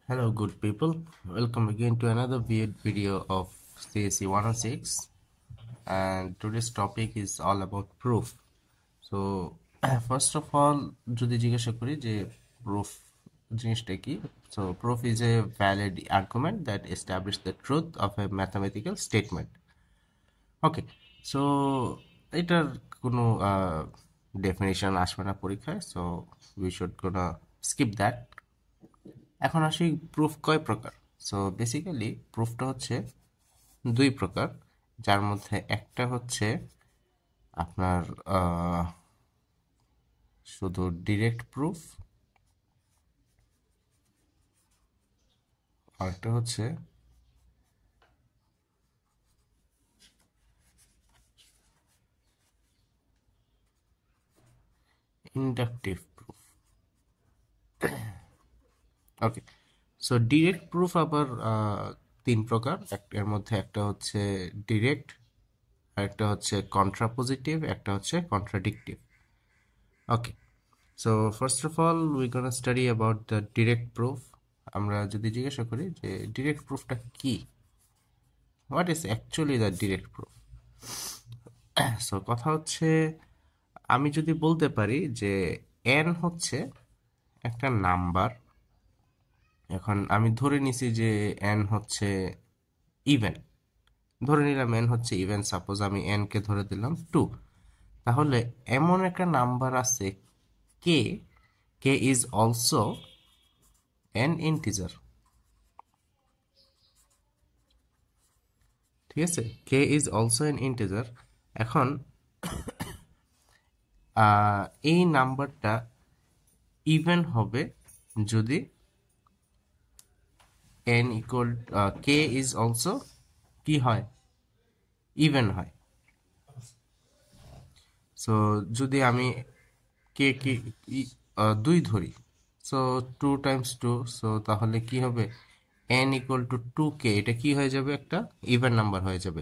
Hello, good people. Welcome again to another video of CSE 106. And today's topic is all about proof. So, first of all, যদি জিজ্ঞাসা করি যে proof জিনিসটা কি? So, proof is a valid argument that establishes the truth of a mathematical statement. Okay, so এটার কোনো definition আসবে না পরীক্ষায়, so we should gonna skip that. এখন আসি প্রুফ কয় প্রকার। সো বেসিক্যালি প্রুফটা হচ্ছে দুই প্রকার, যার মধ্যে একটা হচ্ছে আপনার শুধু ডিরেক্ট প্রুফ, আরেকটা হচ্ছে ইন্ডাকটিভ প্রুফ। ওকে, সো ডিরেক্ট প্রুফ আবার তিন প্রকার। এর মধ্যে একটা হচ্ছে ডিরেক্ট, আরেকটা হচ্ছে কন্ট্রাপোজিটিভ, একটা হচ্ছে contradictive. Okay, so first of all we gonna study about the direct proof. আমরা যদি জিজ্ঞাসা করি যে ডিরেক্ট প্রুফটা কি, what is actually the direct proof. So কথা হচ্ছে, আমি যদি বলতে পারি যে এন হচ্ছে একটা নাম্বার, এখন আমি ধরে নিছি যে এন হচ্ছে ইভেন, ধরে নিলাম এন হচ্ছে ইভেন, সাপোজ আমি এন কে ধরে দিলাম 2, তাহলে এমন একটা নাম্বার আছে কে, K is also N integer. ঠিক আছে, K is also N integer. এখন এই নাম্বারটা ইভেন হবে যদি n equal K is also কি হয়, ইভেন হয়। সো যদি আমি কে কি 2 ধরি, সো 2 টাইমস 2, সো তাহলে কি হবে, n ইকুয়াল টু 2k, এটা কি হয়ে যাবে, একটা ইভেন নাম্বার হয়ে যাবে।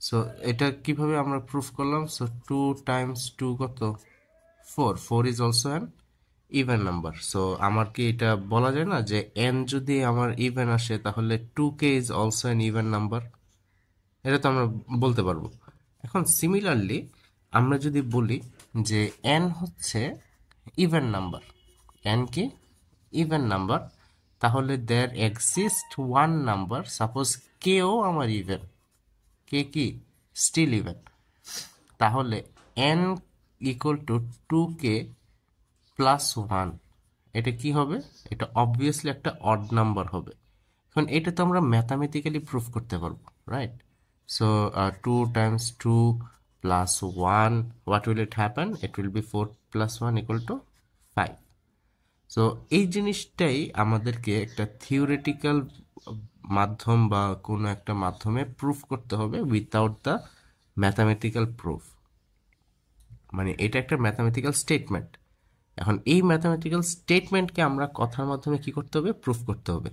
সো এটা কিভাবে আমরা প্রুফ করলাম, সো 2 টাইমস 2 কত, 4, 4 is also an even number. So আমার কি এটা বলা যায় না যে n যদি আমার ইভেন আসে তাহলে 2k is also an even number, এটা তো আমরা বলতে পারবো। এখন সিমিলারলি আমরা যদি বলি যে n হচ্ছে ইভেন নাম্বার, n কি ইভেন নাম্বার, তাহলে there exist one number, suppose কেও আমার ইভেন, কে কি স্টিল ইভেন, তাহলে n equal to 2k plus 1, এটা কি হবে, এটা অবভিয়াসলি একটা অড নাম্বার হবে। এখন এটা তো আমরা ম্যাথামেটিক্যালি প্রুফ করতে পারবো, right? So 2 Times 2 plus 1, what will it happen, it will be 4 plus 1 equal two 5। So এই জিনিসটাই আমাদেরকে একটা থিওরিটিক্যাল মাধ্যম বা কোনো একটা মাধ্যমে প্রুফ করতে হবে উইথাউট দ্য ম্যাথামেটিক্যাল প্রুফ। মানে এটা একটা ম্যাথামেটিক্যাল স্টেটমেন্ট। এখন এই ম্যাথামেটিক্যাল স্টেটমেন্টকে আমরা কথার মাধ্যমে কি করতে হবে, প্রুফ করতে হবে।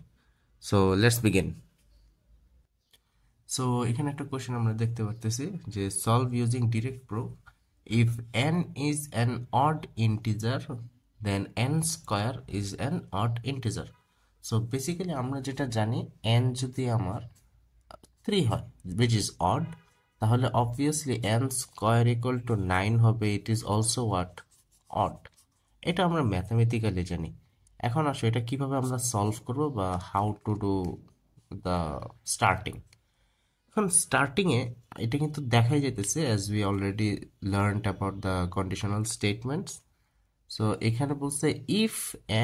So let's begin. সো এখানে একটা কোশ্চেন আমরা দেখতে পারতেছি যে solve using direct proof, if n is an odd integer then n square is an odd integer. So basically আমরা যেটা জানি, n যদি আমার 3 হয় which is odd, তাহলে obviously n square equal to 9 হবে, it is also what, odd। এটা আমরা ম্যাথামেটিক্যালি জানি। এখন আসো এটা কিভাবে আমরা সলভ করব বা how to do the starting. এখন স্টার্টিংয়ে এটা কিন্তু দেখাই যেতেছে as we already learned about the conditional statements. So এখানে বলছে if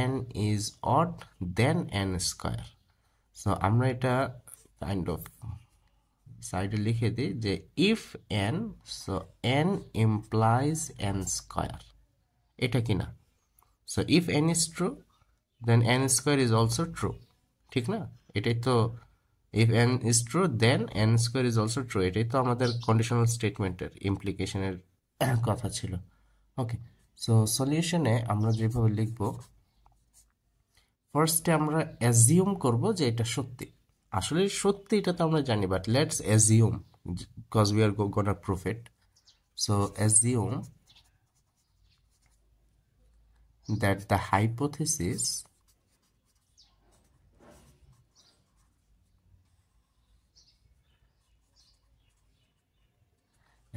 n is odd then n square. So আমরা এটা কাইন্ড অফ সাইডে লিখে দিই যে if n, so n implies n square, এটা কিনা। So if n is true then n square is also true, ঠিক না? এটাই তো, if n is true then n square is also true, এটাই তো আমাদের কন্ডিশনাল স্টেটমেন্টের ইমপ্লিকেশনের কথা ছিল। ওকে, সো সলিউশনে আমরা যেভাবে লিখবো, ফার্স্টে আমরা অ্যাজিউম করব যে এটা সত্যি। আসলে সত্যি এটা তো আমরা জানি, but let's assume because we are gonna proof it. So assume that the hypothesis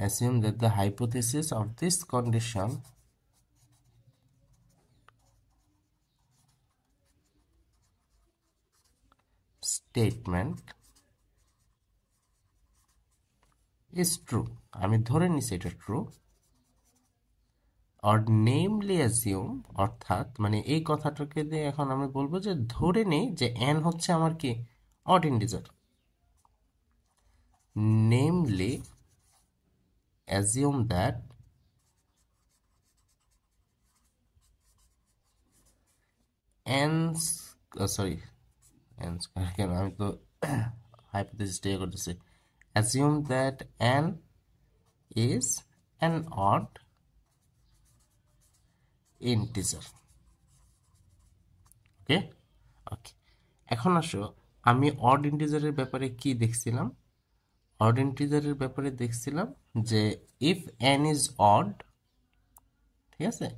assume that the hypothesis of this condition statement is true. আমি ধরে নিছি এটা ট্রু, or namely assume, অর্থাৎ মানে এই কথাটাকে দিয়ে এখন আমি বলবো যে ধরে নেই যে n হচ্ছে আমার কি odd integer. Namely assume that n sorry n square কেন আমি তো hypothesis টা করতেছি, assume that n is an odd integer. ওকে ওকে, এখন আসো আমি অড ইন্টিজারের ব্যাপারে কি দেখছিলাম, অড ইন্টিজারের ব্যাপারে দেখছিলাম যে ইফ n ইজ অড, ঠিক আছে,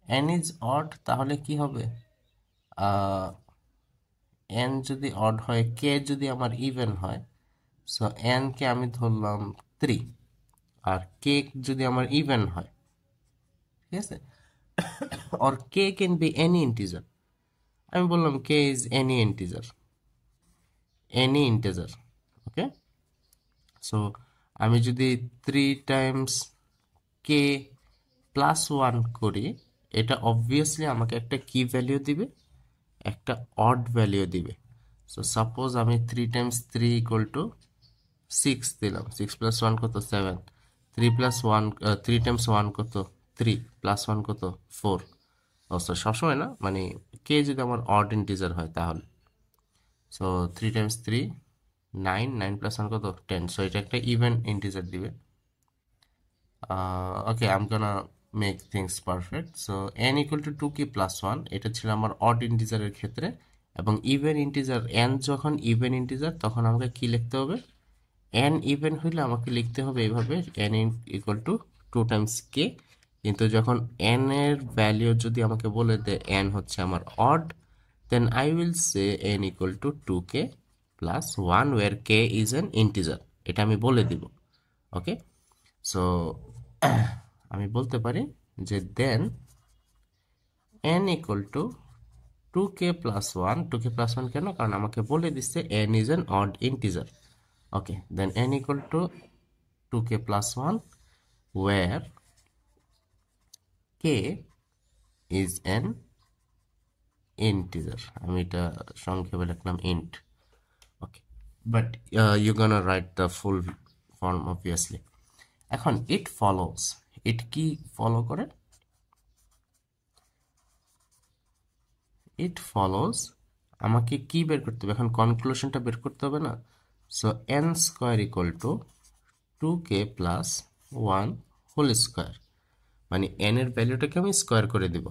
n ইজ অড তাহলে কি হবে, n যদি অড হয়, k যদি আমার ইভেন হয়, সো n কে আমি ধরলাম 3, আর k যদি আমার ইভেন হয়, ঠিক আছে, or k can be any integer, আমি বললাম k is any integer, okay. So আমি যদি 3 টাইমস k প্লাস 1 করি, এটা অবভিয়াসলি আমাকে একটা কি ভ্যালিউ দিবে, একটা অড ভ্যালিউ দিবে। সো সাপোজ আমি 3 টাইমস 3 ইকুয়াল টু 6 দিলাম, 6 প্লাস 1 কত 7, 3 প্লাস 1 3 টাইমস 1 কত 3, প্লাস 1 কত 4। সবসময় না, মানে কে যদি আমার অড ইন্টিজার হয় তাহলে, সো 3 টাইমস 3 9, 9 প্লাস 1 কত 10, সো এটা একটা ইভেন ইন্টিজার দিবে। Okay, I am gonna make things perfect. So n equal to 2k plus 1, এটা ছিল আমার অড ইন্টিজারের ক্ষেত্রে, এবং ইভেন ইন্টিজার n যখন ইভেন ইন্টিজার তখন আমাকে কি লিখতে হবে, n ইভেন হইলে আমাকে লিখতে হবে এইভাবে n equal to 2 Times k, কিন্তু যখন n এর ভ্যালিউ যদি আমাকে বলে দেয় n হচ্ছে আমার odd, then I will say n equal to 2k plus 1 where k is an integer, এটা আমি বলে দিব। ওকে, সো আমি বলতে পারি যে then n equal to 2k plus 1, 2k plus 1 কেন, কারণ আমাকে বলে দিচ্ছে n is an odd integer। Okay, then n equal to 2k plus 1 where k is an integer, আমি এটা সংক্ষেপে লিখলাম int। Okay, but you gonna write the full form obviously. এখন ইট ফলোস, ইট কি ফলো করে, ইট ফলোস আমাকে কি বের করতে হবে, এখন কনক্লুশনটা বের করতে হবে না। So n square equal to 2k plus 1 whole square, মানে n এর ভ্যালুটাকে আমি স্কোয়ার করে দিব।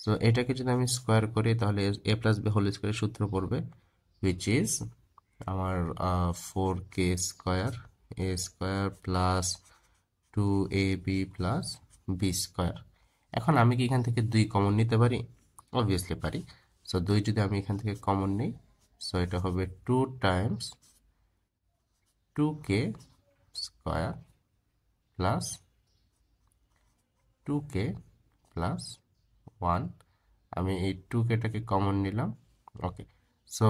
সো এটাকে যদি আমি স্কোয়ার করি তাহলে a প্লাস b হোল স্কোয়ারের সূত্র পড়বে, হুইচ ইজ আমার 4k square a square plus 2ab plus b square. এখন আমি কি এখান থেকে 2 কমন নিতে পারি? অবভিয়াসলি পারি। সো 2 যদি আমি এখান থেকে কমন নিই, সো এটা হবে 2 Times 2k square plus 2k plus 1, আমি এই 2kটাকে কমন নিলাম। ওকে, সো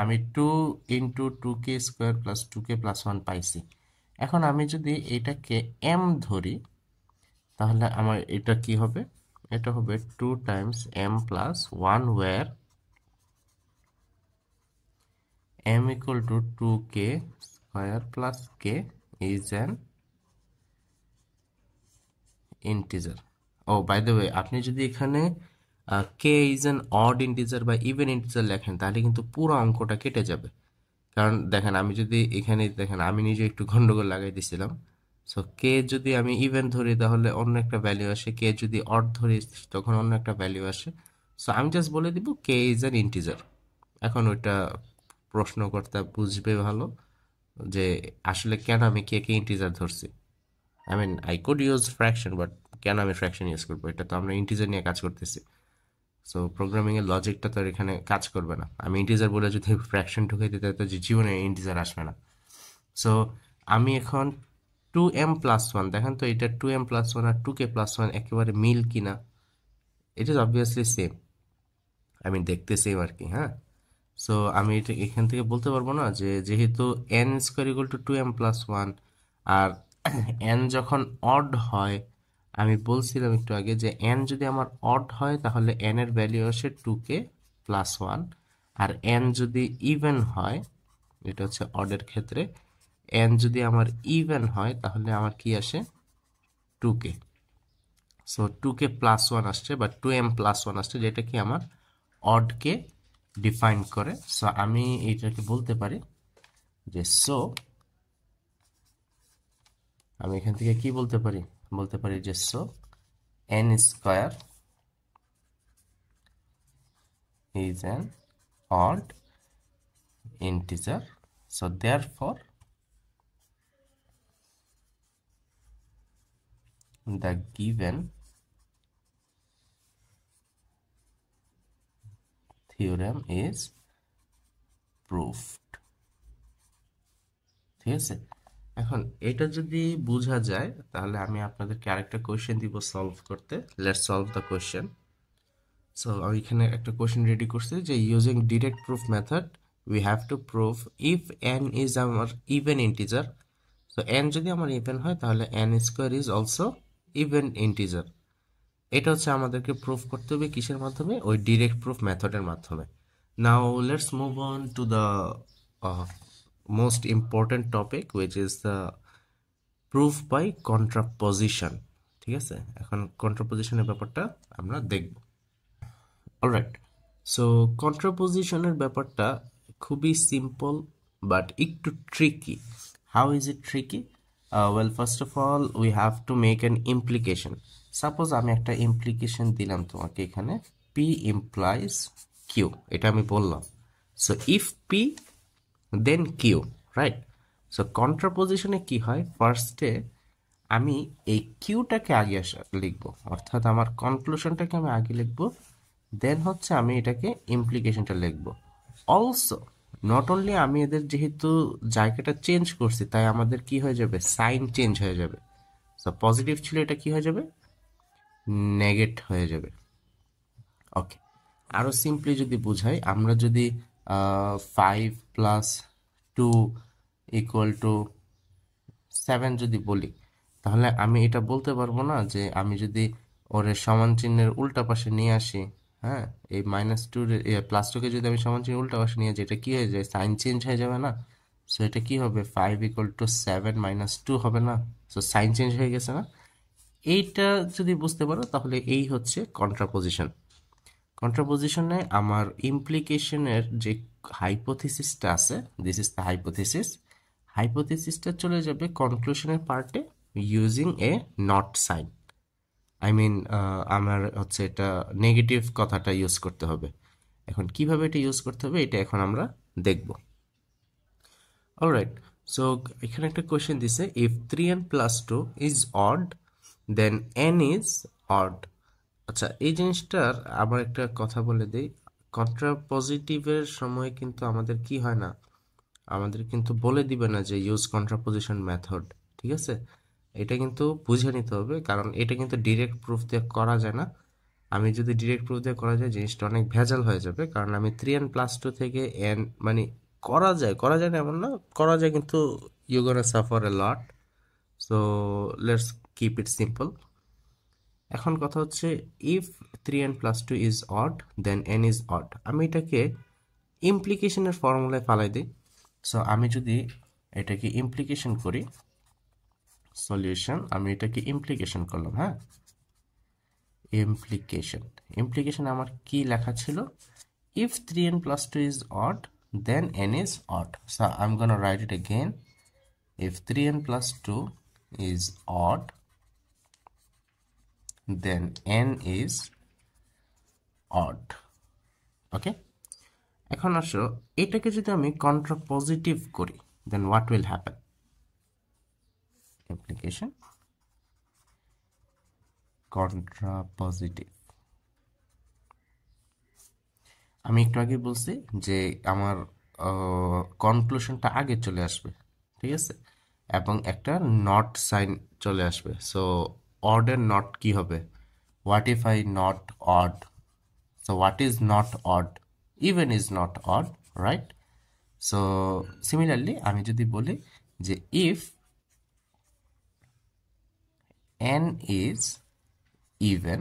আমি 2 into 2k square plus 2k plus 1 পাইছি। এখন আমি যদি এটাকে m ধরি তাহলে আমার এটা কি হবে, এটা হবে 2 times m plus 1 where m equal to 2k square plus k is an integer. Oh by the way, আপনি যদি এখানে k is an odd integer বা ইভেন ইন্টিজার লেখেন তাহলে কিন্তু পুরো অঙ্কটা কেটে যাবে। কারণ দেখেন, আমি যদি এখানে দেখেন আমি নিজে একটু গন্ডগোল লাগাই দিছিলাম। সো কে যদি আমি ইভেন ধরি তাহলে অন্য একটা ভ্যালু আসে, কে যদি অড ধরি তখন অন্য একটা ভ্যালু আসে। সো আমি জাস্ট বলে দিব কে ইজ অ্যান ইন্টিজার। এখন ওইটা প্রশ্নকর্তা বুঝবে ভালো যে আসলে কেন আমি কে কে ইন্টিজার ধরছি। I mean I could use fraction, but কেন আমি ফ্র্যাকশন ইউজ করবো, এটা তো আমরা ইন্টিজার নিয়ে কাজ করতেছি। সো প্রোগ্রামিংয়ের লজিকটা তো এখানে কাজ করবে না। আমি ইন্টিজার বলে যদি ফ্র্যাকশন ঢুকে দিতে তো জীবনে ইন্টিজার আসবে না। সো আমি এখন 2m+1, দেখেন তো এটা 2m+1 আর 2k+1 একেবারে মিল কিনা। ইট ইজ অবভিয়াসলি সেম, আমি দেখতে সেম আর কি। হ্যাঁ, সো আমি এটা এখান থেকে বলতে পারবো না যে যেহেতু n² = 2m+1 আর n যখন অড হয়, আমি বলছিলাম একটু আগে যে n যদি আমার অড হয় তাহলে n এর ভ্যালু আসে 2k+1, আর n যদি ইভেন হয়, এটা হচ্ছে অডের ক্ষেত্রে, n যদি আমার ইভেন হয় তাহলে আমার কি আসে 2k। সো 2k+1 আসছে বা 2m+1 আসছে, যেটা কি আমার অডকে ডিফাইন করে। সো আমি এটাকে বলতে পারি যে আমি এখান থেকে কি বলতে পারি, বলতে পারি যে n² is an odd integer, so therefore the given theorem is proved। ঠিক আছে, এখন এটা যদি বোঝা যায় তাহলে আমি আপনাদেরকে আরেকটা কোয়েশ্চেন দিব সলভ করতে। Let's solve the question. So আমি এখানে একটা কোয়েশ্চেন রেডি করছি যে using direct proof method we have to prove if n is আমার ইভেন ইন্টিজার। সো n যদি আমার ইভেন হয় তাহলে n² is also even integer. এটা হচ্ছে আমাদেরকে প্রুফ করতে হবে কিসের মাধ্যমে, ওই ডিরেক্ট প্রুফ মেথডের মাধ্যমে। Now let's move on to the most important topic which is the proof by contraposition. ঠিক আছে, এখন কন্ট্রাপোজিশনের ব্যাপারটা আমরা দেখব। অলরাইট, সো কন্ট্রাপোজিশনের ব্যাপারটা খুবই সিম্পল বাট একটু tricky. How is it tricky? Well, first of all we have to make an implication. Suppose আমি একটা ইমপ্লিকেশন দিলাম তোমাকে এখানে, পি ইমপ্লাইজ কিউ, এটা আমি বললাম। So if P then Q, right? So কন্ট্রাপোজিশনে কি হয়, ফার্স্টে আমি এই কিউটাকে আগে লিখবো, অর্থাৎ আমার কনক্লুশনটাকে আমি আগে লিখবো, দেন হচ্ছে আমি এটাকে ইমপ্লিকেশনটা লিখবো। অলসো নট অনলি আমি এদের যেহেতু জায়গাটা চেঞ্জ করছি তাই আমাদের কি হয়ে যাবে, সাইন চেঞ্জ হয়ে যাবে। সো পজিটিভ ছিল, এটা কি হয়ে যাবে, নেগেট হয়ে যাবে। ওকে, আরো সিম্পলি যদি বুঝাই, আমরা যদি 5+2 = 7 যদি বলি, তাহলে আমি এটা বলতে পারবো না যে আমি যদি ওর সমান চিহ্নের উল্টা পাশে নিয়ে আসি, হ্যাঁ, এই -2 +2কে যদি আমি সমান চিহ্নের উল্টা পাশে নিয়ে যাই, এটা কি হয়ে যায়, সাইন চেঞ্জ হয়ে যাবে না? সো এটা কি হবে, 5 = 7 - 2 হবে না? সো সাইন চেঞ্জ হয়ে গেছে না? এইটা যদি বুঝতে পারো তাহলে এই হচ্ছে কন্ট্রাপোজিশন। কন্ট্রাপোজিশনে আমার ইমপ্লিকেশনের যে হাইপোথিসিসটা আছে, দিস ইজ দ্য হাইপোথিসিস, হাইপোথিসিসটা চলে যাবে কনক্লুশনের পার্টে using a not sign. I mean আমার হচ্ছে এটা নেগেটিভ কথাটা ইউজ করতে হবে। এখন কিভাবে এটা ইউজ করতে হবে এটা এখন আমরা দেখব। অলরাইট, সো এখানে একটা কোয়েশ্চেন দিছে, if 3n+2 is odd then n is odd. আচ্ছা, এই জিনিসটার আবার একটা কথা বলে দিই, কন্ট্রাপজিটিভের সময় কিন্তু আমাদের কি হয় না, আমাদের কিন্তু বলে দিবে না যে ইউজ কন্ট্রাপোজিশন মেথড। ঠিক আছে, এটা কিন্তু বুঝে নিতে হবে, কারণ এটা কিন্তু ডিরেক্ট প্রুফ দিয়ে করা যায় না। আমি যদি ডিরেক্ট প্রুফ দিয়ে করা যায় জিনিসটা অনেক ভেজাল হয়ে যাবে, কারণ আমি 3n+2 থেকে n মানে করা যায় না এমন না, করা যায়, কিন্তু you gonna suffer a lot. So let's keep it simple. এখন কথা হচ্ছে, if 3n+2 is odd then n is odd. আমি এটাকে ইমপ্লিকেশনের ফর্মুলায় ফালাই দিই। সো আমি যদি এটাকে ইমপ্লিকেশন করি, সলিউশন, আমি এটাকে ইমপ্লিকেশন করলাম। হ্যাঁ, ইমপ্লিকেশন আমার কি লেখা ছিল, if 3n+2 is odd then n is odd. So I'm gonna write it again, if 3n+2 is odd then n is odd. ওকে, এখন আসো এটাকে যদি আমি কন্ট্রাপজিটিভ করি then what will happen, implication contrapositive. আমি একটু আগে বলছি যে আমার কনক্লুশনটা আগে চলে আসবে। ঠিক আছে, এবং একটা নট সাইন চলে আসবে। সো অডের নট কি হবে? What if I not odd? So what is not odd? Even is not odd, right? So similarly আমি যদি বলি যে if n is even,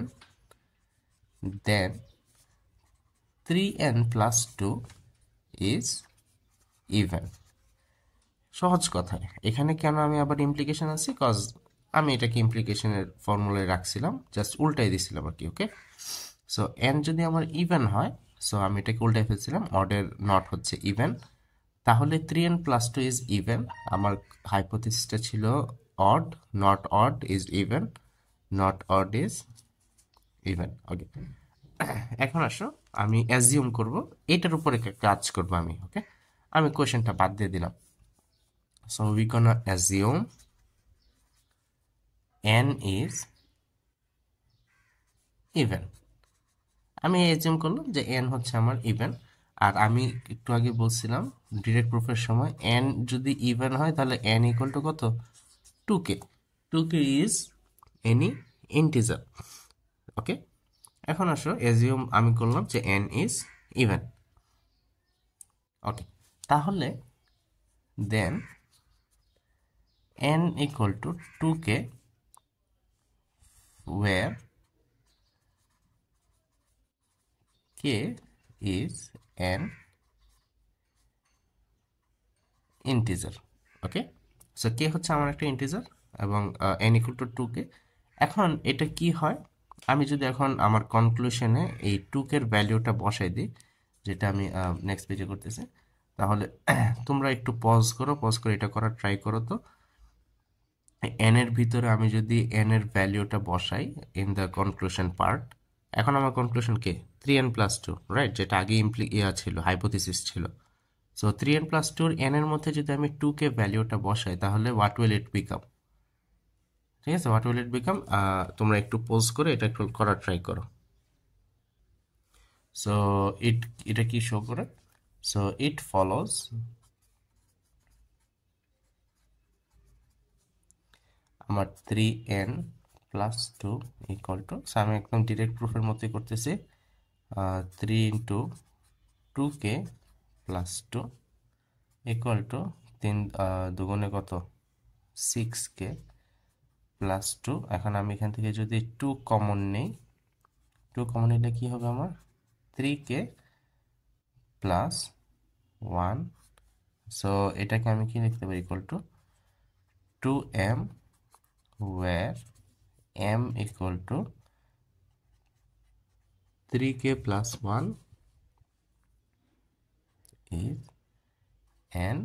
then 3n plus 2 is even. সহজ কথায় এখানে কেন আমি আবার ইমপ্লিকেশন আছি, কজ আমি এটাকে ইমপ্লিকেশনের ফর্মুলায় রাখছিলাম, জাস্ট উল্টাই দিছিলাম আর কি। ওকে, সো এন যদি আমার ইভেন হয়, সো আমি এটাকে উল্টাই ফেলছিলাম, অডের নট হচ্ছে ইভেন, তাহলে 3n plus 2 ইজ ইভেন। আমার হাইপোথিসিসটা ছিল odd, not odd is even, not odd is even. Okay, এখন আসো আমি অ্যাজিউম করব, এটার উপরে কাজ করব আমি। ওকে, আমি কোয়েশ্চেনটা বাদ দিয়ে দিলাম। So we're gonna assume n is even. আমি assume করলাম যে n হচ্ছে আমার even, আর আমি একটু আগে বলছিলাম ডিরেক্ট প্রুফের সময় n যদি even হয় তাহলে n equal to কত? 2k. 2k is any integer. ওকে, এখন আসো assume আমি করলাম যে n is even. ওকে, তাহলে then n equal to 2k where k is an integer. Okay, so k হচ্ছে আমার একটা ইন্টিজার এবং n equal to 2k। এখন এটা কি হয়, আমি যদি এখন আমার কনক্লুশনে এই 2k এর ভ্যালুটা বসাই দিই, যেটা আমি নেক্সট পেজে করতেছি, তাহলে তোমরা একটু পজ করে এটা করার ট্রাই করো। তো n এর ভিতরে আমি যদি n এর ভ্যালুটা বসাই ইন দ্য কনক্লুশন পার্ট, এখন আমার কনক্লুশন কে 3n plus 2, রাইট? যেটা আগে ছিল, হাইপোথিসিস ছিল। সো 3n plus 2 n এর মধ্যে যদি আমি 2k ভ্যালুটা বসাই তাহলে হোয়াট উইল ইট বিকাম? ঠিক আছে, হোয়াট উইল ইট বিকাম? তোমরা একটু পোজ করে এটা একটু করার ট্রাই করো। সো এটা কি শো করে? সো ইট ফলোজ আমার 3n plus 2 equal to, so আমি একদম ডিরেক্ট প্রুফের মতোই করতেছি, 3 into 2k plus 2 equal to 3 দুগুণে কত? 6k plus 2। এখন আমি এখান থেকে যদি 2 কমন নেই, 2 কমন নিলে কি হবে আমার? 3k plus 1। সো এটাকে আমি কি লিখতে পারি? Equal to 2m where m equal to 3k plus 1 is an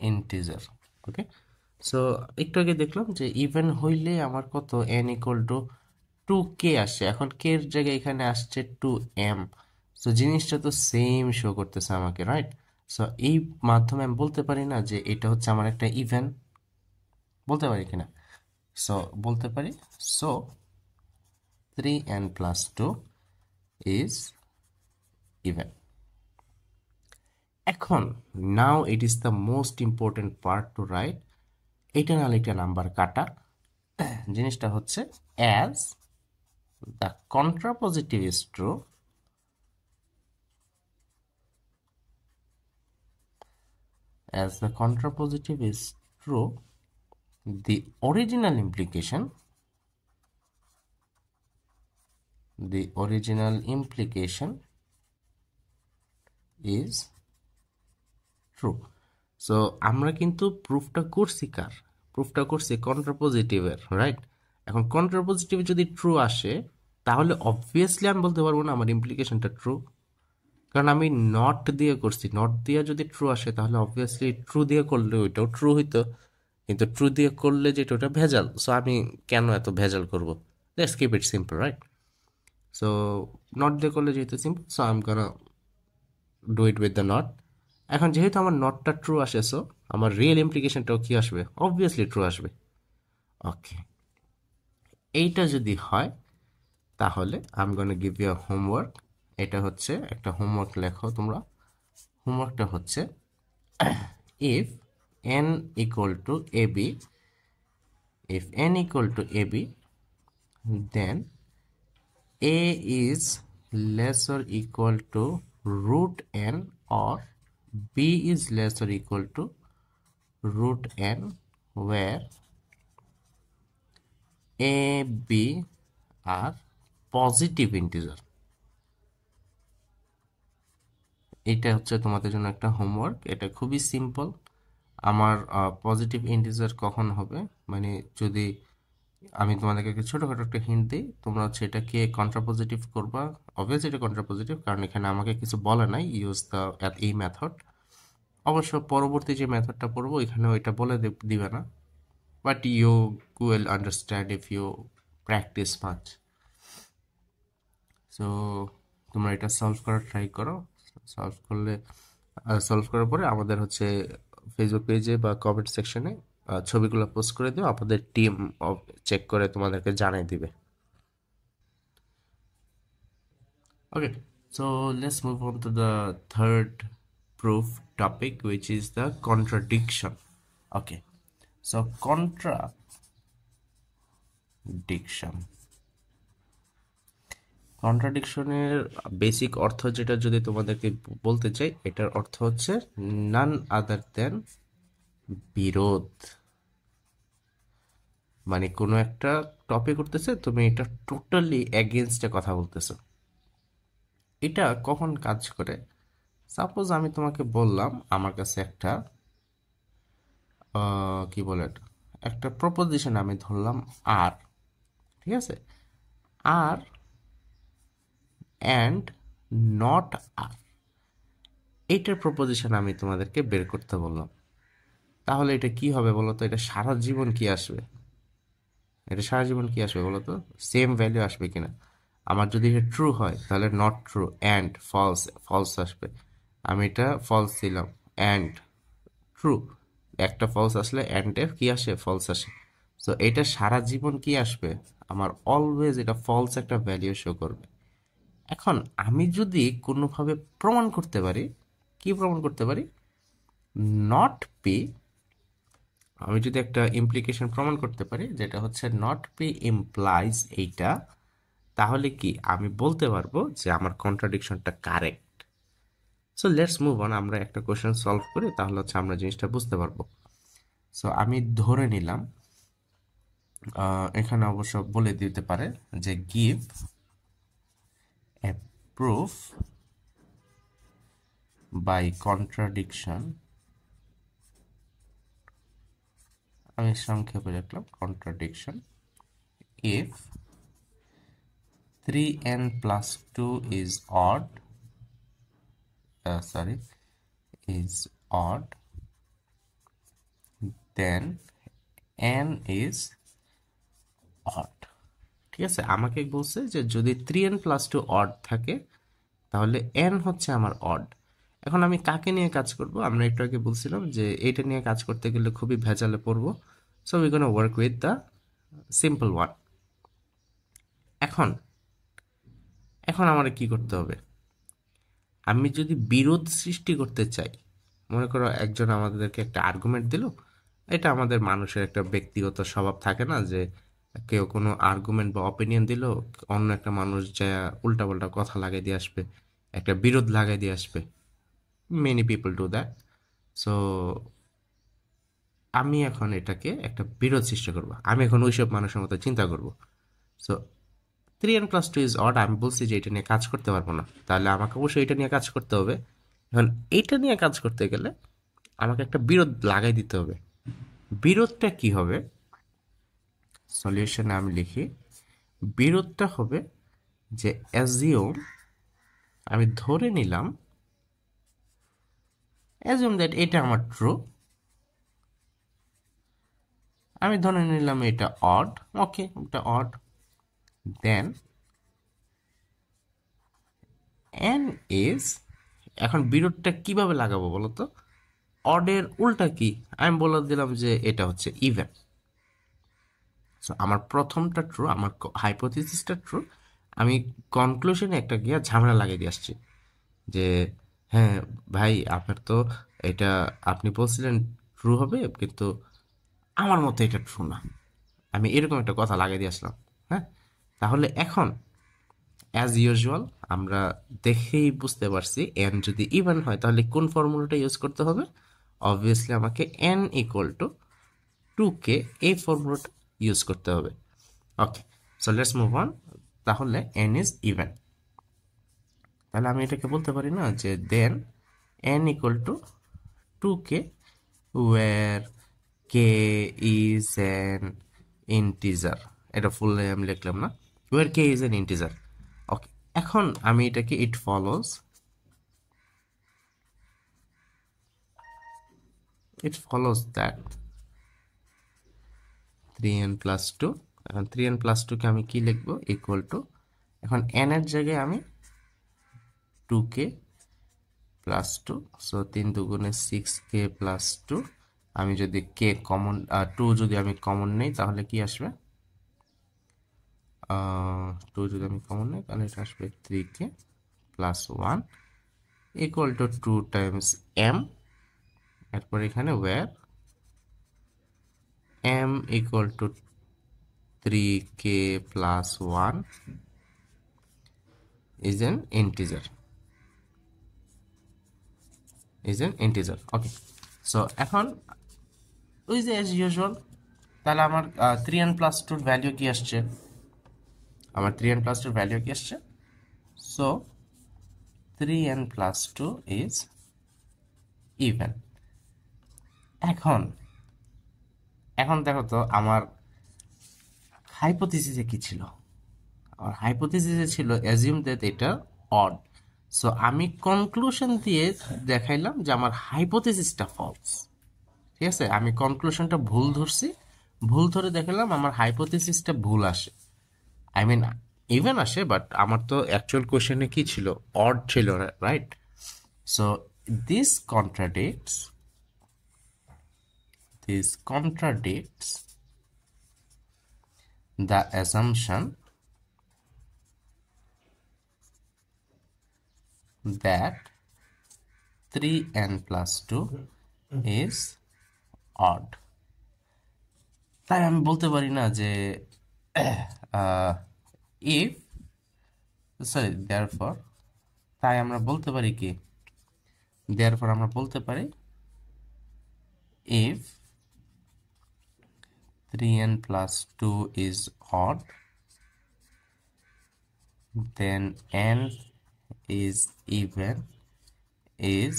integer. Okay, so একটু আগে দেখলাম যে ইভেন হইলে আমার কত? n equal to 2k আসছে, এখন k এর জায়গায় এখানে আসছে 2m। সো জিনিসটা তো সেম শো করতেছে আমাকে, রাইট? সো এই মাধ্যমে আমি বলতে পারি না যে এটা হচ্ছে আমার একটা ইভেন? বলতে পারি কিনা? সো বলতে পারি। So 3n plus 2 is even. এখন now it is the most important part to write. এটা নাহলে একটা নাম্বার কাটা। জিনিসটা হচ্ছে as the contrapositive is true, as the contrapositive is true, the original implication is true. So আমরা কিন্তু প্রুফটা করছি কার? প্রুফটা করছি কন্ট্রাপজিটিভের, রাইট? এখন কন্ট্রাপজিটিভ যদি ট্রু আসে তাহলে অবভিয়াসলি আমি বলতে পারবো না আমার ইমপ্লিকেশনটা ট্রু, কারণ আমি নট দিয়ে করছি। নট দিয়ে যদি ট্রু আসে তাহলে অবভিয়াসলি ট্রু দিয়ে করলে ওইটাও ট্রু হইতো, কিন্তু ট্রু দিয়ে করলে যেটা ওটা ভেজাল। সো আমি কেন এত ভেজাল করব? Let's keep it simple, right? So not দিয়ে করলে যেহেতু simple, so I am gonna do it with the not. এখন যেহেতু আমার নটটা ট্রু আসে, সো আমার রিয়েল ইমপ্লিকেশনটাও কি আসবে? অবভিয়াসলি ট্রু আসবে। ওকে, এইটা যদি হয় তাহলে I am gonna give you a homework. এটা হচ্ছে একটা হোমওয়ার্ক, লেখো তোমরা। হোমওয়ার্কটা হচ্ছে, if n equal to ab, if n equal to ab, then a is less or equal to root n, or b is less or equal to root n, where a b are positive integer. এটা হচ্ছে তোমাদের জন্য একটা homework, এটা খুবই simple. আমার positive integer কখন হবে, মানে যদি আমি তোমাদেরকে একটা ছোটোখাটো একটা হিন্ট দিই, তোমরা হচ্ছে এটাকে কন্ট্রাপজিটিভ করবা। অবভিয়াসলি এটা কন্ট্রাপজিটিভ, কারণ এখানে আমাকে কিছু বলে নাই ইউজ দ্য এই মেথড। অবশ্য পরবর্তী যে মেথডটা পড়বো এখানে ওইটা বলে দিবে না, but you will understand if you practice much. So তোমরা এটা সলভ করার ট্রাই করো। সলভ করার পরে আমাদের হচ্ছে ফেসবুক পেজে বা কমেন্ট সেকশনে ছবিগুলো পোস্ট করে দিও, আমাদের টিম চেক করে তোমাদেরকে জানিয়ে দিবে। Okay, so let's move on to the third proof topic, which is the contradiction. Okay, so কন্ট্রাডিকশনের বেসিক অর্থ যেটা যদি তোমাদেরকে বলতে চাই, এটার অর্থ হচ্ছে নান আদার দেন বিরোধ। মানে কোনো একটা টপিক করতেছে, তুমি এটা টোটালি এগেনস্টে কথা বলতেছো। এটা কখন কাজ করে? সাপোজ আমি তোমাকে বললাম আমার কাছে একটা কি বলে এটা, একটা প্রপোজিশন আমি ধরলাম আর, ঠিক আছে, আর অ্যান্ড নট আর, এইটার প্রপোজিশন আমি তোমাদেরকে বের করতে বললাম। তাহলে এটা কি হবে বলো তো? এটা সারা জীবন কি আসবে? এটা সারা জীবন কি আসবে বলো তো? সেম ভ্যালু আসবে কিনা? আমার যদি এটা ট্রু হয় তাহলে not true, and false, false আসবে। আমি এটা ফলস দিলাম, অ্যান্ড ট্রু, একটা ফলস আসলে অ্যান্ডের কি আসে? ফলস আসে। সো এটা সারা জীবন কি আসবে? আমার অলওয়েজ এটা ফলস একটা ভ্যালু শো করবে। এখন আমি যদি কোনোভাবে প্রমাণ করতে পারি, কি প্রমাণ করতে পারি? নট পি, আমি যদি একটা ইমপ্লিকেশন প্রমাণ করতে পারি যেটা হচ্ছে নট পি ইমপ্লাইজ এইটা, তাহলে কি আমি বলতে পারবো যে আমার কন্ট্রাডিকশনটা correct. So let's move on, আমরা একটা কোশ্চেন সলভ করি, তাহলে হচ্ছে আমরা জিনিসটা বুঝতে পারবো। সো আমি ধরে নিলাম, এখানে অবশ্য বলে দিতে পারে যে give a proof by contradiction, আমি সংক্ষেপে লিখলাম contradiction, if 3n plus 2 is odd, is odd, then n is odd। ঠিক আছে, আমাকে বলছে যে যদি 3n plus 2 odd থাকে তাহলে n হচ্ছে আমার odd। এখন আমি কাকে নিয়ে কাজ করব? আমরা একটু আগে বলছিলাম যে এটা নিয়ে কাজ করতে গেলে খুবই ভেজালে পড়বো। So we gonna work with the simple one. এখন এখন আমার কি করতে হবে? আমি যদি বিরোধ সৃষ্টি করতে চাই, মনে করো একজন আমাদেরকে একটা আর্গুমেন্ট দিল, এটা আমাদের মানুষের একটা ব্যক্তিগত স্বভাব থাকে না, যে কেউ কোনো আর্গুমেন্ট বা অপিনিয়ন দিল, অন্য একটা মানুষ যা উল্টাপাল্টা কথা লাগাই দিয়ে আসবে, একটা বিরোধ লাগাই দিয়ে আসবে। Many people do that. So আমি এখন এটাকে একটা বিরোধ সৃষ্টি করব, আমি এখন ওইসব মানুষের মতো চিন্তা করব। So 3n plus 2 is odd, আমি বলছি যে এটা নিয়ে কাজ করতে পারবো না, তাহলে আমাকে অবশ্যই এটা নিয়ে কাজ করতে হবে। এখন এইটা নিয়ে কাজ করতে গেলে আমাকে একটা বিরোধ লাগাই দিতে হবে। বিরোধটা কি হবে? সলিউশনে আমি লিখি, বিরোধটা হবে যে অ্যাজিউম, আমি ধরে নিলাম, অ্যাজিউম দ্যাট এটা আমার ট্রু, আমি ধরে নিলাম এটা অড, ওকে এটা অড, দেন n is, এখন বিরোধটা কিভাবে লাগাবো বলো তো? অডের উল্টা কি? আমি বলে দিলাম যে এটা হচ্ছে ইভেন। সো আমার প্রথমটা ট্রু, আমার হাইপোথিসিসটা ট্রু, আমি কনক্লুশনে একটা গিয়া ঝামেলা লাগিয়ে দিয়ে আসছি যে হ্যাঁ ভাই, আপনার তো এটা আপনি বলছিলেন ট্রু হবে, কিন্তু আমার মতে এটা ট্রু না। আমি এরকম একটা কথা লাগিয়ে দিয়ে আসলাম। হ্যাঁ, তাহলে এখন অ্যাজ ইউজুয়াল আমরা দেখেই বুঝতে পারছি এন যদি ইভেন হয় তাহলে কোন ফর্মুলাটা ইউজ করতে হবে। অবভিয়াসলি আমাকে এন ইকুয়াল টু 2k এই ফর্মুলাটা ইউজ করতে হবে। Okay, so let's move on. তাহলে এন ইজ ইভেন, তাহলে আমি এটাকে বলতে পারি না যে then N equal to 2k where K is an integer. এটা ফুল আমি লিখলাম না, where K is an integer. Okay, এখন আমি এটাকে ইট ফলোজ দ্যাট 3n প্লাস 2, এখন 3n প্লাস 2কে আমি কি লিখবো ইকুয়াল টু, এখন n এর জায়গায় আমি 2k প্লাস 2, সো 3 দুগুণে 6k প্লাস 2। আমি যদি কে কমন 2 যদি আমি কমন নেই তাহলে কি আসবে, 2 যদি আমি কমন নেই তাহলে এটা আসবে 3k plus 1 equal to 2 times m। এরপর এখানে where m equal to 3k plus 1 is an integer. Okay, so এখন ওই যে অ্যাজ ইউজুয়াল, তাহলে আমার 3n প্লাস 2 ভ্যালিউ কি আসছে, so 3n plus 2 is even. এখন দেখো তো আমার হাইপোথিসিসে কি ছিল, আমার হাইপোথিসিসে ছিল অ্যাজিউম দ্যাট এটা অড। সো আমি কনক্লুশন দিয়ে দেখাইলাম যে আমার হাইপোথিসিসটা ফলস। ঠিক আছে, আমি কনক্লুশনটা ভুল ধরছি, ভুল ধরে দেখালাম আমার হাইপোথিসিসটা ভুল আসে, আই মিন ইভেন আসে, বাট আমার তো অ্যাকচুয়াল কোশ্চেনে কি ছিল, অড ছিল, right? So this contradicts the assumption that 3n plus 2 is odd। তাই আমি বলতে পারি না যে if সরি therefore, তাই আমরা বলতে পারি কি, therefore আমরা বলতে পারি if 3n plus 2 is odd then n is even is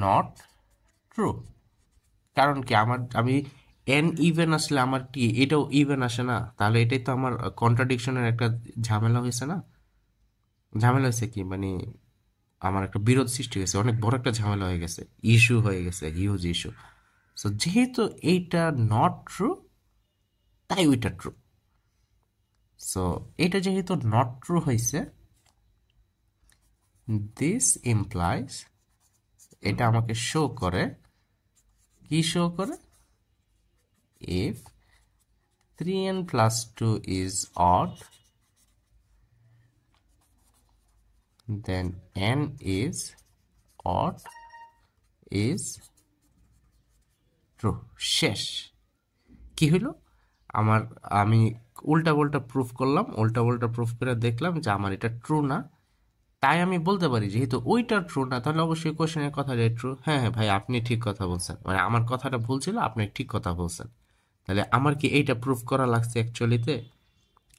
not true। কারণ কি, আমি এন ইভেন আসলে আমার কি এটাও ইভেন আসে না, তাহলে এটাই তো আমার কন্ট্রাডিকশনের একটা ঝামেলা হয়েছে না। ঝামেলা হয়েছে কি মানে আমার একটা বিরোধ সৃষ্টি হয়েছে, অনেক বড় একটা ঝামেলা হয়ে গেছে, ইস্যু হয়ে গেছে, হিউজ ইস্যু। সো যেহেতু এইটা নট ট্রু তাই ওইটা ট্রু। সো এটা যেহেতু নট ট্রু হয়েছে, দিস ইমপ্লাইজ, এটা আমাকে শো করে, কি শো করে, if 3n plus 2 is odd then n is odd is true। শেষ। কি হইল, আমি উল্টা পাল্টা প্রুফ করলাম, উল্টা পাল্টা প্রুফ করে দেখলাম যে আমার এটা ট্রু না। তাই আমি বলতে পারি যেহেতু ওইটা ট্রু না তাহলে অবশ্যই কোশ্চেনের কথাটাই ট্রু। হ্যাঁ হ্যাঁ ভাই, আপনি ঠিক কথা বলছেন, মানে আমার কথাটা ভুল ছিল, আপনি ঠিক কথা বলছেন। তাহলে আমার কি এইটা প্রুফ করা লাগছে অ্যাকচুয়ালিতে?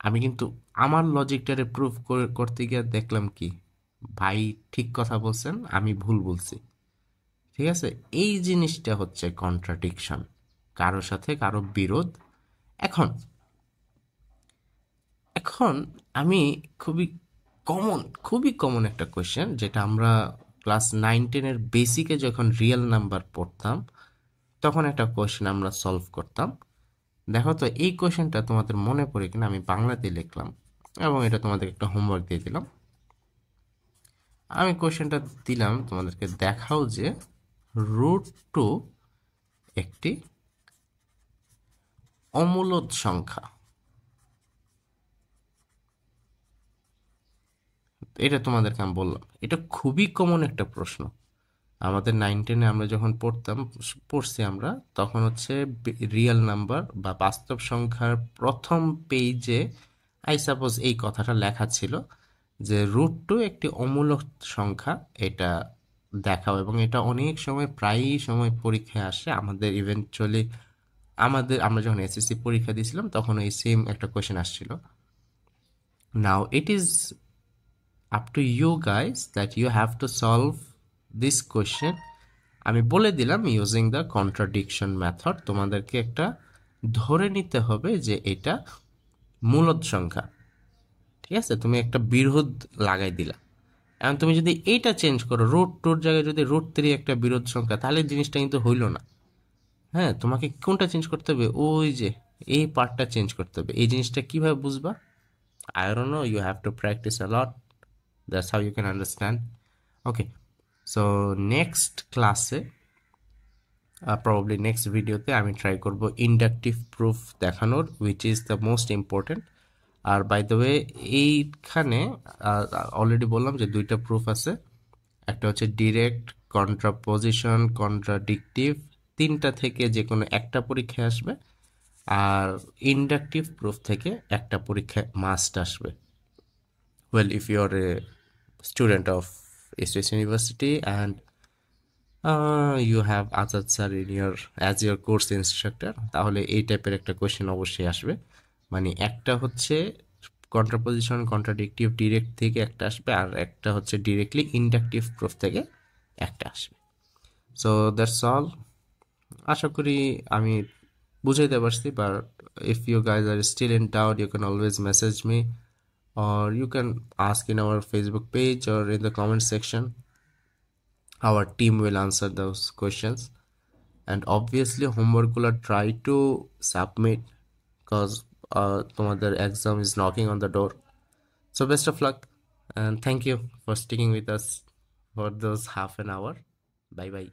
আমি কিন্তু আমার লজিকটারে প্রুফ করতে গিয়ে দেখলাম কি, ভাই ঠিক কথা বলছেন, আমি ভুল বলছি। ঠিক আছে, এই জিনিসটা হচ্ছে কন্ট্রাডিকশন, কারোর সাথে কারো বিরোধ। এখন এখন আমি খুবই কমন একটা কোয়েশ্চেন, যেটা আমরা ক্লাস 9-10-এর বেসিকে যখন রিয়েল নাম্বার পড়তাম তখন একটা কোয়েশ্চেন আমরা সলভ করতাম। দেখো তো এই কোয়েশ্চেনটা তোমাদের মনে পড়ে কিনা, আমি বাংলাতে লিখলাম এবং এটা তোমাদের একটা হোমওয়ার্ক দিয়ে দিলাম। আমি কোয়েশ্চেনটা দিলাম তোমাদেরকে, দেখাও যে √2 একটি অমূলদ সংখ্যা। এটা তোমাদেরকে আমি বললাম, এটা খুবই কমন একটা প্রশ্ন, আমাদের 9-10-এ আমরা যখন পড়ছি আমরা, তখন হচ্ছে রিয়েল নাম্বার বা বাস্তব সংখ্যার প্রথম পেজে আই সাপোজ এই কথাটা লেখা ছিল যে √2 একটি অমূলক সংখ্যা, এটা দেখাও। এবং এটা অনেক সময়, প্রায়ই সময় পরীক্ষায় আসে আমাদের। ইভেনচুয়ালি আমরা যখন এসএসসি পরীক্ষা দিয়েছিলাম তখন এই সেম একটা কোয়েশ্চেন আসছিল। Now it is up to you guys that you have to solve this question. আমি বলে দিলাম ইউজিং দ্য কন্ট্রাডিকশন মেথড। তোমাদেরকে একটা ধরে নিতে হবে যে এটা মূলদ সংখ্যা, ঠিক আছে? তুমি একটা বিরোধ লাগাই দিলা। এখন তুমি যদি এইটা চেঞ্জ করো, √2 জায়গায় যদি √3 একটা বিরোধ সংখ্যা, তাহলে জিনিসটা কিন্তু হইল না। হ্যাঁ, তোমাকে কোনটা চেঞ্জ করতে হবে? ওই যে এই পার্টটা চেঞ্জ করতে হবে। এই জিনিসটা কিভাবে বুঝবা? I don't know, you have to practice a lot. That's how you can understand. Okay, so next ক্লাসে, প্রবাবলি নেক্সট ভিডিওতে আমি ট্রাই করব ইন্ডাকটিভ প্রুফ দেখানোর, which is the most important. আর বাই দ্য ওয়ে, এইখানে অলরেডি বললাম যে দুইটা প্রুফ আছে, একটা হচ্ছে ডিরেক্ট, কন্ট্রাপোজিশন, কন্ট্রাডিকটিভ। তিনটা থেকে যে কোনো একটা পরীক্ষায় আসবে। আর ইন্ডাকটিভ প্রুফ থেকে একটা পরীক্ষায় মাস্ট আসবে। Well, if you are a student of SS university and you have Azad sir in your as your course instructor, তাহলে এই টাইপের একটা কোয়েশ্চেন অবশ্যই আসবে। মানে একটা হচ্ছে কন্ট্রাপোজিশন, কন্ট্রাডিকটিভ, ডিরেক্ট থেকে একটা আসবে, আর একটা হচ্ছে ডিরেক্টলি ইন্ডাকটিভ প্রুফ থেকে একটা আসবে। So that's all. আশা করি আমি বুঝাইতে পারছি, but if you guys are still in doubt, you can always message me, or you can ask in our Facebook page or in the comment section. Our team will answer those questions. And obviously homework gulo try to submit, because তোমাদের exam is knocking on the door. So best of luck, and thank you for sticking with us for those half an hour. Bye bye.